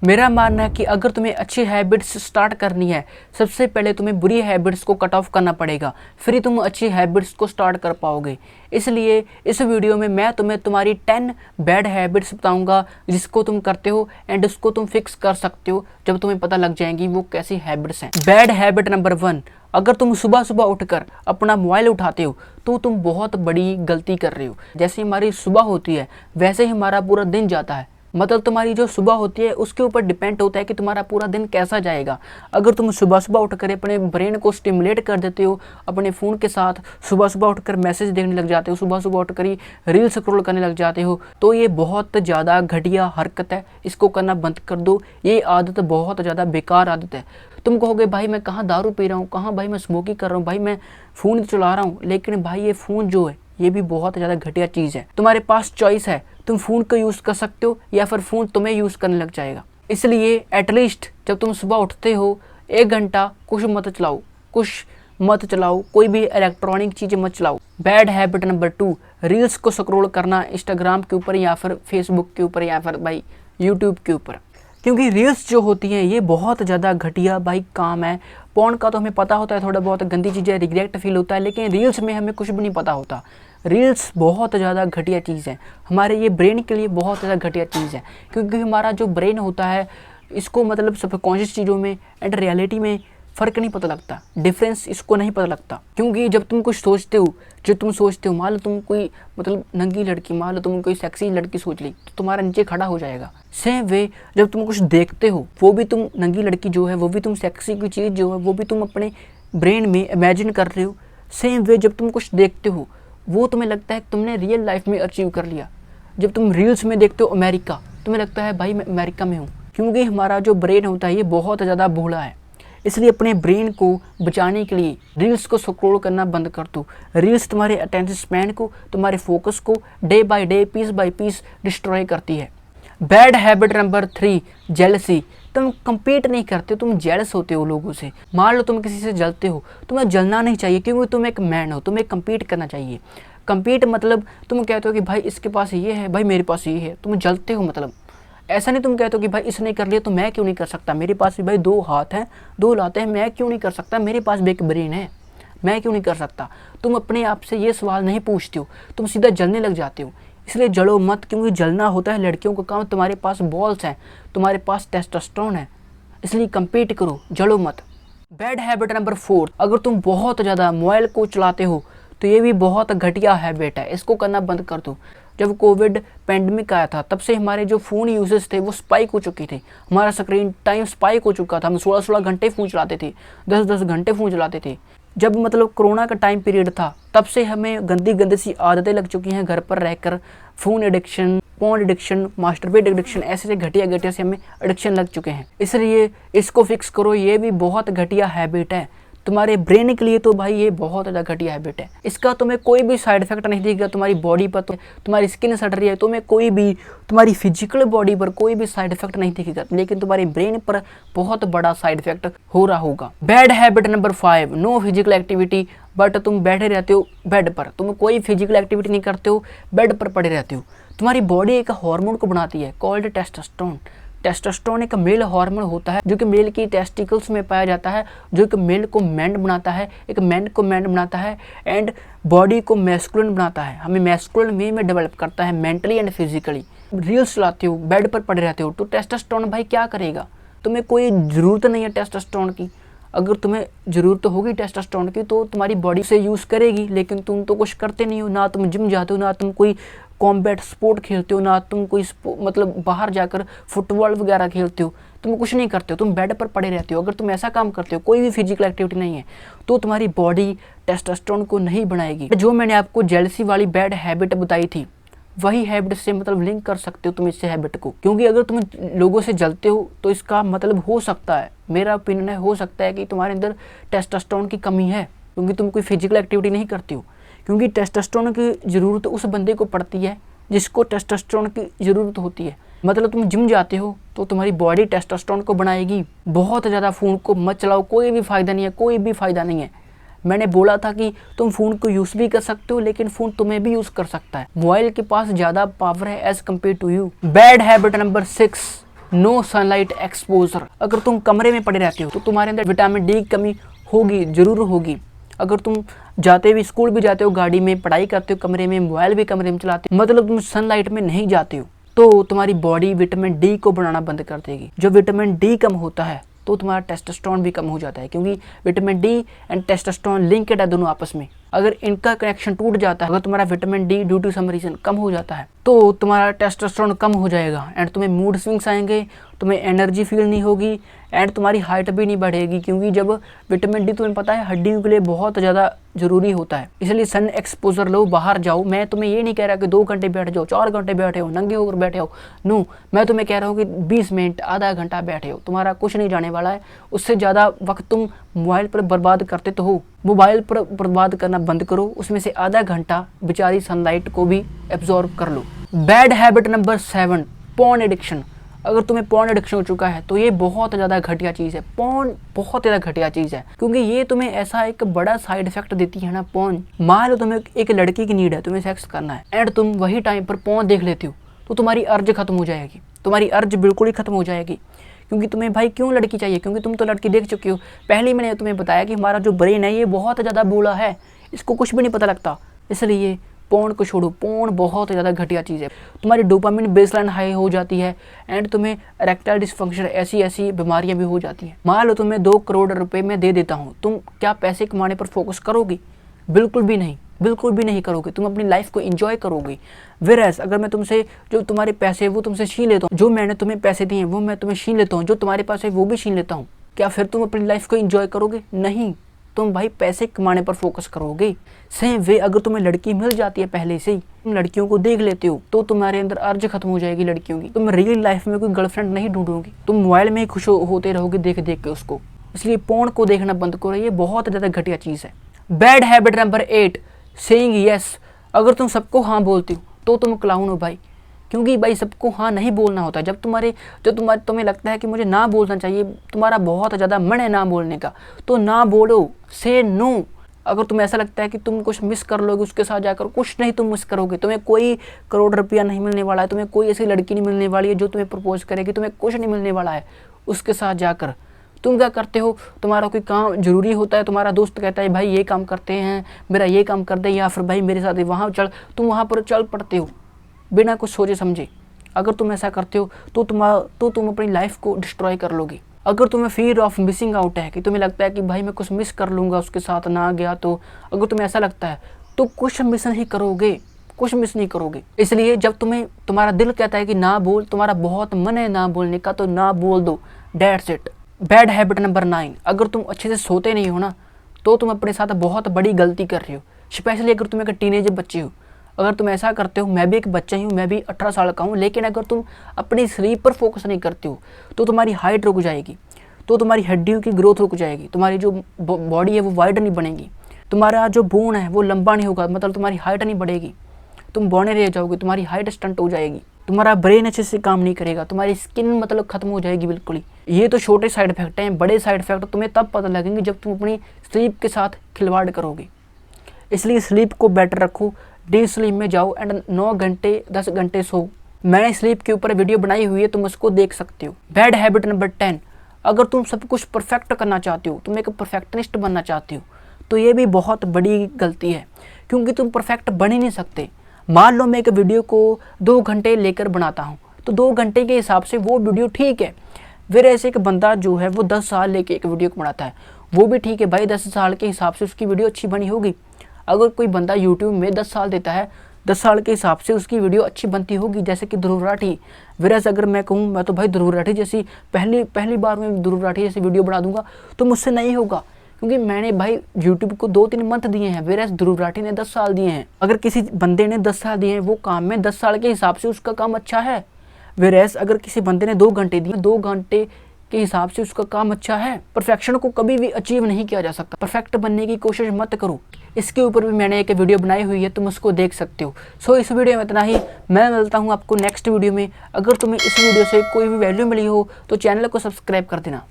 मेरा मानना है कि अगर तुम्हें अच्छी हैबिट्स स्टार्ट करनी है, सबसे पहले तुम्हें बुरी हैबिट्स को कट ऑफ करना पड़ेगा, फिर ही तुम अच्छी हैबिट्स को स्टार्ट कर पाओगे। इसलिए इस वीडियो में मैं तुम्हें तुम्हारी 10 बैड हैबिट्स बताऊंगा जिसको तुम करते हो एंड उसको तुम फिक्स कर सकते हो जब तुम्हें पता लग जाएंगी वो कैसी हैबिट्स हैं। बैड हैबिट नंबर 1, अगर तुम सुबह सुबह उठकर अपना मोबाइल उठाते हो तो तुम बहुत बड़ी गलती कर रहे हो। जैसे हमारी सुबह होती है वैसे ही हमारा पूरा दिन जाता है। मतलब तुम्हारी जो सुबह होती है उसके ऊपर डिपेंड होता है कि तुम्हारा पूरा दिन कैसा जाएगा। अगर तुम सुबह सुबह उठकर अपने ब्रेन को स्टिमुलेट कर देते हो अपने फ़ोन के साथ, सुबह सुबह उठकर मैसेज देखने लग जाते हो, सुबह सुबह उठकर ही रील स्क्रॉल करने लग जाते हो, तो ये बहुत ज़्यादा घटिया हरकत है। इसको करना बंद कर दो। ये आदत बहुत ज़्यादा बेकार आदत है। तुम कहोगे भाई मैं कहाँ दारू पी रहा हूँ, कहाँ भाई मैं स्मोकिंग कर रहा हूँ, भाई मैं फ़ोन चला रहा हूँ, लेकिन भाई ये फ़ोन जो है ये भी बहुत ज़्यादा घटिया चीज़ है। तुम्हारे पास चॉइस है, तुम फ़ोन को यूज़ कर सकते हो या फिर फ़ोन तुम्हें यूज़ करने लग जाएगा। इसलिए एटलीस्ट जब तुम सुबह उठते हो 1 घंटा कुछ मत चलाओ, कोई भी इलेक्ट्रॉनिक चीज़ें मत चलाओ। बैड हैबिट नंबर 2, रील्स को स्क्रॉल करना इंस्टाग्राम के ऊपर या फिर फेसबुक के ऊपर या फिर भाई यूट्यूब के ऊपर, क्योंकि रील्स जो होती हैं ये बहुत ज़्यादा घटिया भाई काम है। पॉर्न का तो हमें पता होता है, थोड़ा बहुत गंदी चीज़ें रिग्रेट फील होता है, लेकिन रील्स में हमें कुछ भी नहीं पता होता। रील्स बहुत ज़्यादा घटिया चीज़ है, हमारे ये ब्रेन के लिए बहुत ज़्यादा घटिया चीज़ है, क्योंकि हमारा जो ब्रेन होता है इसको मतलब सबकॉन्शियस चीज़ों में एंड रियलिटी में फ़र्क नहीं पता लगता, डिफरेंस इसको नहीं पता लगता। क्योंकि जब तुम कुछ सोचते हो, मान लो तुम कोई मतलब नंगी लड़की, मान लो तुम कोई सेक्सी लड़की सोच ली तो तुम्हारा नीचे खड़ा हो जाएगा। सेम वे जब तुम कुछ देखते हो वो भी तुम नंगी लड़की जो है, वो भी तुम सेक्सी की चीज़ जो है वो भी तुम अपने ब्रेन में इमेजिन कर रहे हो। सेम वे जब तुम कुछ देखते हो वो तुम्हें लगता है तुमने रियल लाइफ में अचीव कर लिया। जब तुम रील्स में देखते हो अमेरिका, तुम्हें लगता है भाई मैं अमेरिका में हूँ, क्योंकि हमारा जो ब्रेन होता है ये बहुत ज़्यादा भोला है। इसलिए अपने ब्रेन को बचाने के लिए रील्स को स्क्रॉल करना बंद कर दो। रील्स तुम्हारे अटेंशन स्पैन को, तुम्हारे फोकस को day by day, piece by piece destroy करती है। Bad habit number 3, jealousy. तुम compete नहीं करते, तुम जेलस होते हो लोगों से। मान लो तुम किसी से जलते हो, तुम्हें जलना नहीं चाहिए क्योंकि तुम एक मैन हो, तुम्हें compete करना चाहिए। compete मतलब तुम कहते हो कि भाई इसके पास ये है, भाई मेरे पास ये है, तुम जलते हो। मतलब ऐसा नहीं तुम कहते हो कि भाई इसने कर लिया तो मैं क्यों नहीं कर सकता, मेरे पास भी भाई 2 हाथ हैं 2 लाते हैं, मैं क्यों नहीं कर सकता, मेरे पास भी एक ब्रेन है, मैं क्यों नहीं कर सकता। तुम अपने आप से ये सवाल नहीं पूछते हो, तुम सीधा जलने लग जाते हो। इसलिए जलो मत, क्योंकि जलना होता है लड़कियों का काम। तुम्हारे पास बॉल्स हैं, तुम्हारे पास टेस्टोस्टेरोन है, इसलिए compete करो, जलो मत। बैड हैबिट नंबर 4, अगर तुम बहुत ज़्यादा मोबाइल को चलाते हो तो ये भी बहुत घटिया हैबिट है, इसको करना बंद कर दो। जब कोविड पैंडमिक आया था तब से हमारे जो फ़ोन यूजेस थे वो स्पाइक हो चुके थे, हमारा स्क्रीन टाइम स्पाइक हो चुका था। हम 16-16 घंटे फ़ोन चलाते थे, 10-10 घंटे फ़ोन चलाते थे। जब मतलब कोरोना का टाइम पीरियड था तब से हमें गंदी सी आदतें लग चुकी हैं घर पर रहकर। Phone addiction, porn addiction, masturbate addiction, ऐसे घटिया से हमें एडिक्शन लग चुके हैं। इसलिए इसको फिक्स करो, ये भी बहुत घटिया हैबिट है तुम्हारे ब्रेन के लिए। तो भाई ये बहुत ज़्यादा घटिया हैबिट है, इसका तुम्हें कोई भी साइड इफेक्ट नहीं दिखेगा तुम्हारी बॉडी पर। तुम्हारी स्किन सड़ रही है, तुम्हें कोई भी तुम्हारी फिजिकल बॉडी पर कोई भी साइड इफेक्ट नहीं दिखेगा, लेकिन तुम्हारे ब्रेन पर बहुत बड़ा साइड इफेक्ट हो रहा होगा। Bad habit number 5, no physical activity. But तुम बैठे रहते हो बेड पर, तुम कोई फिजिकल एक्टिविटी नहीं करते हो, बेड पर पड़े रहते हो। तुम्हारी बॉडी एक हार्मोन को बनाती है कॉल्ड टेस्टोस्टेरोन। टेस्टोस्टेरोन एक मेल हार्मोन होता है जो कि मेल की टेस्टिकल्स में पाया जाता है, जो एक मेल को मैन बनाता है, एक मैन को मैन बनाता है एंड बॉडी को मैस्कुलिन बनाता है, हमें मैस्कुलिन वे में डेवलप करता है मेंटली एंड फिजिकली। रील्स चलाते हो, बेड पर पड़े रहते हो, तो टेस्टोस्टेरोन भाई क्या करेगा। तुम्हें कोई ज़रूरत नहीं है टेस्टोस्टेरोन की। अगर तुम्हें ज़रूरत होगी टेस्टोस्टेरोन की तो तुम्हारी बॉडी से यूज़ करेगी, लेकिन तुम तो कुछ करते नहीं हो। ना तुम जिम जाते हो, ना तुम कोई कॉम्बैट स्पोर्ट खेलते हो, ना तुम कोई मतलब बाहर जाकर फुटबॉल वगैरह खेलते हो, तुम कुछ नहीं करते हो, तुम बेड पर पड़े रहते हो। अगर तुम ऐसा काम करते हो, कोई भी फिजिकल एक्टिविटी नहीं है, तो तुम्हारी बॉडी टेस्टोस्टेरोन को नहीं बनाएगी। जो मैंने आपको जेलसी वाली बैड हैबिट बताई थी वही हैबिट से मतलब लिंक कर सकते हो तुम इससे हैबिट को, क्योंकि अगर तुम लोगों से जलते हो तो इसका मतलब हो सकता है, मेरा ओपिनियन है, हो सकता है कि तुम्हारे अंदर टेस्टोस्टेरोन की कमी है, क्योंकि तुम कोई फिजिकल एक्टिविटी नहीं करती हो। क्योंकि टेस्टोस्टेरोन की ज़रूरत उस बंदे को पड़ती है जिसको टेस्टोस्टेरोन की ज़रूरत होती है। मतलब तुम जिम जाते हो तो तुम्हारी बॉडी टेस्टोस्टेरोन को बनाएगी। बहुत ज़्यादा फ़ोन को मत चलाओ, कोई भी फ़ायदा नहीं है, कोई भी फ़ायदा नहीं है। मैंने बोला था कि तुम फ़ोन को यूज़ भी कर सकते हो, लेकिन फ़ोन तुम्हें भी यूज़ कर सकता है। मोबाइल के पास ज़्यादा पावर है as compare to you. Bad habit number 6, no sunlight exposure. अगर तुम कमरे में पड़े रहते हो तो तुम्हारे अंदर विटामिन डी की कमी होगी, जरूर होगी। अगर तुम जाते भी स्कूल भी जाते हो, गाड़ी में पढ़ाई करते हो कमरे में, मोबाइल भी कमरे में चलाते हो, मतलब तुम सनलाइट में नहीं जाते हो, तो तुम्हारी बॉडी विटामिन डी को बनाना बंद कर देगी। जब विटामिन डी कम होता है तो तुम्हारा टेस्टोस्टेरोन भी कम हो जाता है, क्योंकि vitamin D and testosterone linked है दोनों आपस में। अगर इनका कनेक्शन टूट जाता है, अगर तुम्हारा vitamin D due to some reason कम हो जाता है, तो तुम्हारा टेस्टोस्टेरोन कम हो जाएगा एंड तुम्हें मूड स्विंग्स आएंगे, तुम्हें एनर्जी फील नहीं होगी एंड तुम्हारी हाइट भी नहीं बढ़ेगी, क्योंकि जब विटामिन डी तुम्हें पता है हड्डियों के लिए बहुत ज़्यादा ज़रूरी होता है। इसलिए सन एक्सपोजर लो, बाहर जाओ। मैं तुम्हें ये नहीं कह रहा कि 2 घंटे बैठ जाओ, 4 घंटे बैठे हो, नंगे होकर बैठे हो, नो, मैं तुम्हें कह रहा हूँ कि 20 मिनट, आधा घंटा बैठे हो, तुम्हारा कुछ नहीं जाने वाला है। उससे ज़्यादा वक्त तुम मोबाइल पर बर्बाद करते तो हो, मोबाइल पर बर्बाद करना बंद करो, उसमें से आधा घंटा बेचारी सनलाइट को भी एब्जॉर्ब कर लो। Bad habit number 7, porn addiction. अगर तुम्हें पॉर्न एडिक्शन हो चुका है तो ये बहुत ज़्यादा घटिया चीज़ है। पॉर्न बहुत ज़्यादा घटिया चीज़ है, क्योंकि ये तुम्हें ऐसा एक बड़ा साइड इफेक्ट देती है ना पॉर्न। मान लो तुम्हें एक लड़की की नीड है, तुम्हें सेक्स करना है एंड तुम वही टाइम पर पॉर्न देख लेती हो, तो तुम्हारी अर्ज खत्म हो जाएगी, तुम्हारी अर्ज बिल्कुल ही खत्म हो जाएगी। क्योंकि तुम्हें भाई क्यों लड़की चाहिए, क्योंकि तुम तो लड़की देख चुकी हो। पहले ही मैंने तुम्हें बताया कि हमारा जो ब्रेन है ये बहुत ज़्यादा बूढ़ा है, इसको कुछ भी नहीं पता लगता। इसलिए पॉर्न को छोड़ो, पॉर्न बहुत ज़्यादा घटिया चीज़ है। तुम्हारी डोपामिन बेसलाइन हाई हो जाती है एंड तुम्हें इरेक्टाइल डिसफंक्शन, ऐसी बीमारियां भी हो जाती हैं। मान लो तुम्हें 2 करोड़ रुपए मैं दे देता हूँ, तुम क्या पैसे कमाने पर फोकस करोगी? बिल्कुल भी नहीं, बिल्कुल भी नहीं करोगे। तुम अपनी लाइफ को एंजॉय करोगे। वेरएज़ अगर मैं तुमसे जो तुम्हारे पैसे है वो तुमसे छीन लेता हूँ, जो मैंने तुम्हें पैसे दिए हैं वो मैं तुम्हें छीन लेता हूँ, जो तुम्हारे पास है वो भी छीन लेता हूँ, क्या फिर तुम अपनी लाइफ को एंजॉय करोगे? नहीं, तुम भाई पैसे कमाने पर फोकस करोगे। सेम वे अगर तुम्हें लड़की मिल जाती है पहले से ही, तुम लड़कियों को देख लेते हो, तो तुम्हारे अंदर अर्ज खत्म हो जाएगी लड़कियों की। तुम रियल लाइफ में कोई गर्लफ्रेंड नहीं ढूंढोगी, तुम मोबाइल में ही खुश होते रहोगे देख देख के उसको। इसलिए पॉर्न को देखना बंद करो, ये बहुत ज़्यादा घटिया चीज़ है। Bad habit number 8, saying yes. अगर तुम सबको हाँ बोलती हो तो तुम क्लाउन हो भाई, क्योंकि भाई सबको हाँ नहीं बोलना होता। जब तुम्हें लगता है कि मुझे ना बोलना चाहिए, तुम्हारा बहुत ज़्यादा मन है ना बोलने का, तो ना बोलो, से नो। अगर तुम्हें ऐसा लगता है कि तुम कुछ मिस कर लोगे उसके साथ जाकर, कुछ नहीं तुम मिस करोगे। तुम्हें कोई करोड़ रुपया नहीं मिलने वाला है, तुम्हें कोई ऐसी लड़की नहीं मिलने वाली है जो तुम्हें प्रपोज करेगी, तुम्हें कुछ नहीं मिलने वाला है उसके साथ जाकर। तुम क्या करते हो, तुम्हारा कोई काम जरूरी होता है, तुम्हारा दोस्त कहता है भाई ये काम करते हैं, मेरा ये काम कर दे, या फिर भाई मेरे साथ वहाँ चल, तुम वहाँ पर चल पड़ते हो बिना कुछ सोचे समझे। अगर तुम ऐसा करते हो तो तुम अपनी लाइफ को डिस्ट्रॉय कर लोगे। अगर तुम्हें फियर ऑफ मिसिंग आउट है, कि तुम्हें लगता है कि भाई मैं कुछ मिस कर लूँगा उसके साथ ना गया, तो अगर तुम्हें ऐसा लगता है तो कुछ मिस नहीं करोगे, कुछ मिस नहीं करोगे। इसलिए जब तुम्हारा दिल कहता है कि ना बोल, तुम्हारा बहुत मन है ना बोलने का, तो ना बोल दो, that's it. Bad habit number 9, अगर तुम अच्छे से सोते नहीं हो ना, तो तुम अपने साथ बहुत बड़ी गलती कर रहे हो। स्पेशली अगर तुम एक टीनेजर बच्चे हो, अगर तुम ऐसा करते हो, मैं भी एक बच्चा ही हूँ, मैं भी 18 साल का हूँ, लेकिन अगर तुम अपनी स्लीप पर फोकस नहीं करते हो तो तुम्हारी हाइट रुक जाएगी, तो तुम्हारी हड्डियों की ग्रोथ रुक जाएगी, तुम्हारी जो बॉडी है वो वाइड नहीं बनेगी, तुम्हारा जो बोन है वो लंबा नहीं होगा, मतलब तुम्हारी हाइट नहीं बढ़ेगी, तुम बौने रह जाओगे, तुम्हारी हाइट स्टंट हो जाएगी, तुम्हारा ब्रेन अच्छे से काम नहीं करेगा, तुम्हारी स्किन मतलब खत्म हो जाएगी बिल्कुल ही। ये तो छोटे साइड इफेक्ट हैं, बड़े साइड इफेक्ट तुम्हें तब पता लगेंगे जब तुम अपनी स्लीप के साथ खिलवाड़ करोगे। इसलिए स्लीप को बेटर रखो, डीप स्लीप में जाओ एंड 9 घंटे 10 घंटे सो। मैंने स्लीप के ऊपर वीडियो बनाई हुई है, तुम उसको देख सकते हो। बैड हैबिट नंबर 10, अगर तुम सब कुछ परफेक्ट करना चाहते हो, तुम एक परफेक्टनिस्ट बनना चाहते हो, तो ये भी बहुत बड़ी गलती है, क्योंकि तुम परफेक्ट बन ही नहीं सकते। मान लो मैं एक वीडियो को 2 घंटे लेकर बनाता हूँ, तो 2 घंटे के हिसाब से वो वीडियो ठीक है। फिर ऐसे एक बंदा जो है वो 10 साल लेके एक वीडियो को बनाता है, वो भी ठीक है भाई, 10 साल के हिसाब से उसकी वीडियो अच्छी बनी होगी। अगर कोई बंदा यूट्यूब में 10 साल देता है, 10 साल के हिसाब से उसकी वीडियो अच्छी बनती होगी, जैसे कि ध्रुव राठी। वैसे अगर मैं कहूँ, मैं तो भाई ध्रुव राठी जैसी पहली बार में ध्रुव राठी जैसी वीडियो बना दूंगा, तो मुझसे नहीं होगा, क्योंकि मैंने भाई यूट्यूब को 2-3 मंथ दिए हैं, वैसे ध्रुव राठी ने 10 साल दिए हैं। अगर किसी बंदे ने 10 साल दिए हैं वो काम में, 10 साल के हिसाब से उसका काम अच्छा है। वैसे अगर किसी बंदे ने 2 घंटे दिए, 2 घंटे के हिसाब से उसका काम अच्छा है। परफेक्शन को कभी भी अचीव नहीं किया जा सकता, परफेक्ट बनने की कोशिश मत करो। इसके ऊपर भी मैंने एक वीडियो बनाई हुई है, तुम उसको देख सकते हो। सो इस वीडियो में इतना ही, मैं मिलता हूँ आपको नेक्स्ट वीडियो में। अगर तुम्हें इस वीडियो से कोई भी वैल्यू मिली हो तो चैनल को सब्सक्राइब कर देना।